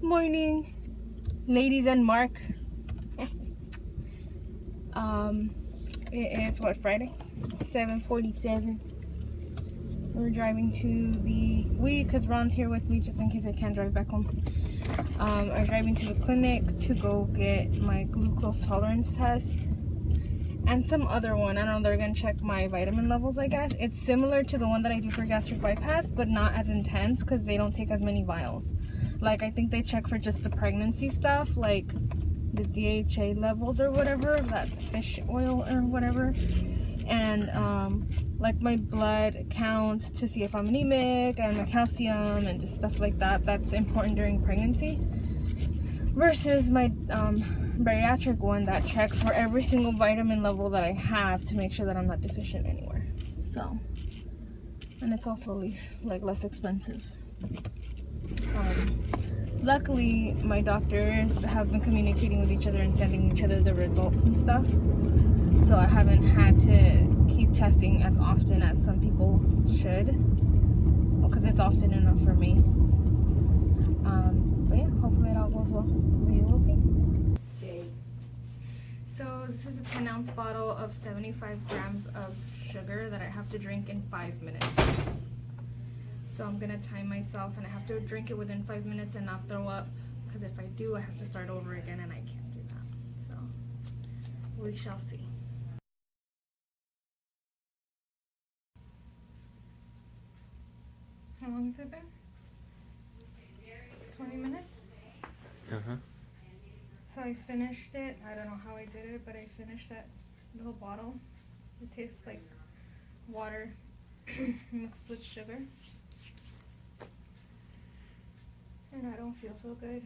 Morning, ladies and Mark. It is what, Friday? 7:47. We're driving to because Ron's here with me just in case I can't drive back home. I'm driving to the clinic to go get my glucose tolerance test and some other one. I don't know, they're gonna check my vitamin levels, I guess. It's similar to the one that I do for gastric bypass, but not as intense because they don't take as many vials. Like, I think they check for just the pregnancy stuff, like the DHA levels or whatever, that fish oil or whatever, and like my blood count to see if I'm anemic, and my calcium and just stuff like that. That's important during pregnancy, versus my bariatric one that checks for every single vitamin level that I have to make sure that I'm not deficient anywhere. So, and it's also like less expensive. Luckily, my doctors have been communicating with each other and sending each other the results and stuff, so I haven't had to keep testing as often as some people should, because it's often enough for me. But yeah, hopefully it all goes well. We will see. Okay. So this is a 10-ounce bottle of 75 grams of sugar that I have to drink in 5 minutes. So I'm gonna time myself, and I have to drink it within 5 minutes and not throw up, because if I do, I have to start over again, and I can't do that. So we shall see. How long has it been? 20 minutes? So I finished it. I don't know how I did it, but I finished that little bottle. It tastes like water mixed with sugar. And I don't feel so good.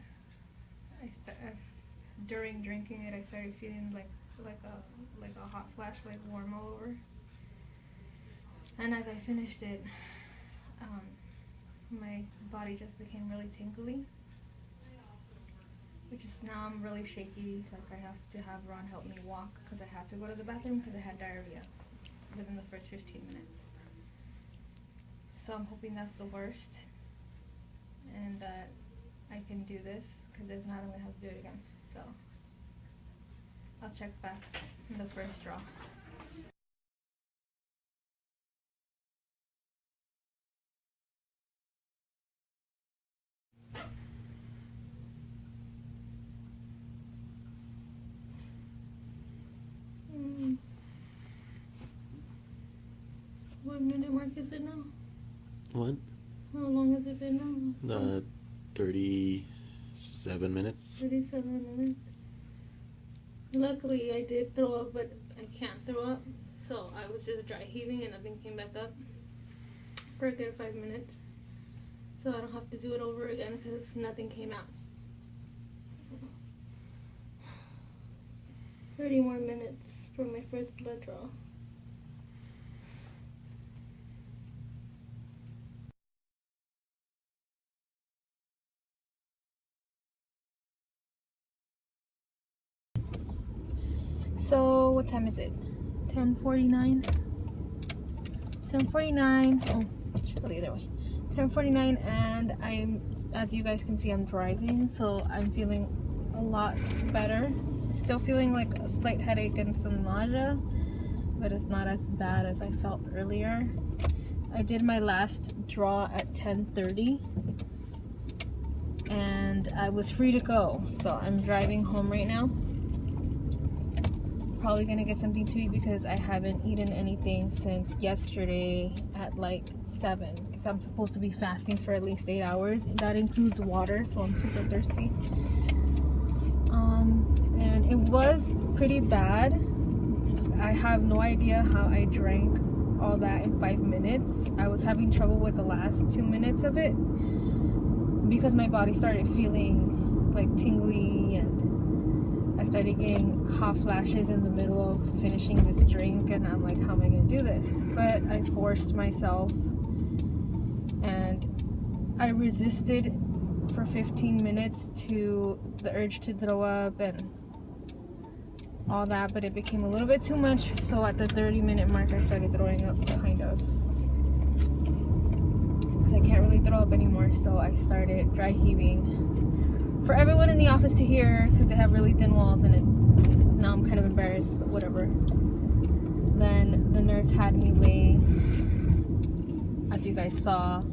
During drinking it, I started feeling like a hot flash, like warm all over. And as I finished it, my body just became really tingly, which is now I'm really shaky. Like, I have to have Ron help me walk because I had to go to the bathroom because I had diarrhea within the first 15 minutes. So I'm hoping that's the worst, and that I can do this, because if not, I'm going to have to do it again. So I'll check back in the first draw. What minute mark is it now? What? How long has it been now? 37 minutes. 37 minutes. Luckily, I did throw up, but I can't throw up. So I was just dry heaving and nothing came back up for a good 5 minutes. So I don't have to do it over again because nothing came out. 30 more minutes for my first blood draw. So what time is it? 10:49. 10:49. Oh, should go the other way. 10:49, and as you guys can see, I'm driving, so I'm feeling a lot better. Still feeling like a slight headache and some nausea, but it's not as bad as I felt earlier. I did my last draw at 10:30, and I was free to go. So I'm driving home right now. Probably gonna get something to eat because I haven't eaten anything since yesterday at like 7, because I'm supposed to be fasting for at least 8 hours. That includes water, so I'm super thirsty. And it was pretty bad. I have no idea how I drank all that in 5 minutes. I was having trouble with the last 2 minutes of it because my body started feeling like tingly, and I started getting hot flashes in the middle of finishing this drink, and I'm like, how am I going to do this? But I forced myself, and I resisted for 15 minutes to the urge to throw up and all that, but it became a little bit too much. So at the 30-minute mark, I started throwing up, kind of. Because I can't really throw up anymore, so I started dry heaving for everyone in the office to hear, because they have really thin walls, and now I'm kind of embarrassed, but whatever. Then the nurse had me lay, as you guys saw,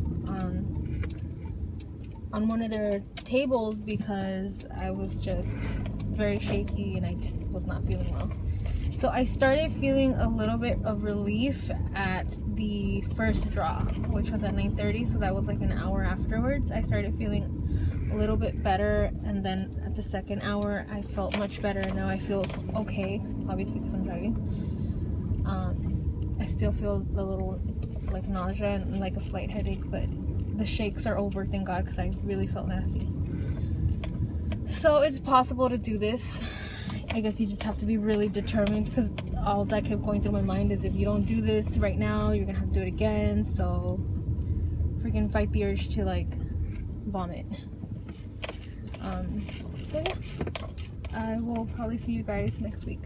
on one of their tables because I was just very shaky and I just was not feeling well. So I started feeling a little bit of relief at the first draw, which was at 9:30, so that was like an hour afterwards. I started feeling a little bit better, and then at the second hour I felt much better, and now I feel okay, obviously because I'm driving. I still feel a little like nausea and like a slight headache, but the shakes are over, thank God, because I really felt nasty. So it's possible to do this. I guess you just have to be really determined, because all that kept going through my mind is if you don't do this right now, you're gonna have to do it again. So freaking fight the urge to like vomit. So yeah, I will probably see you guys next week.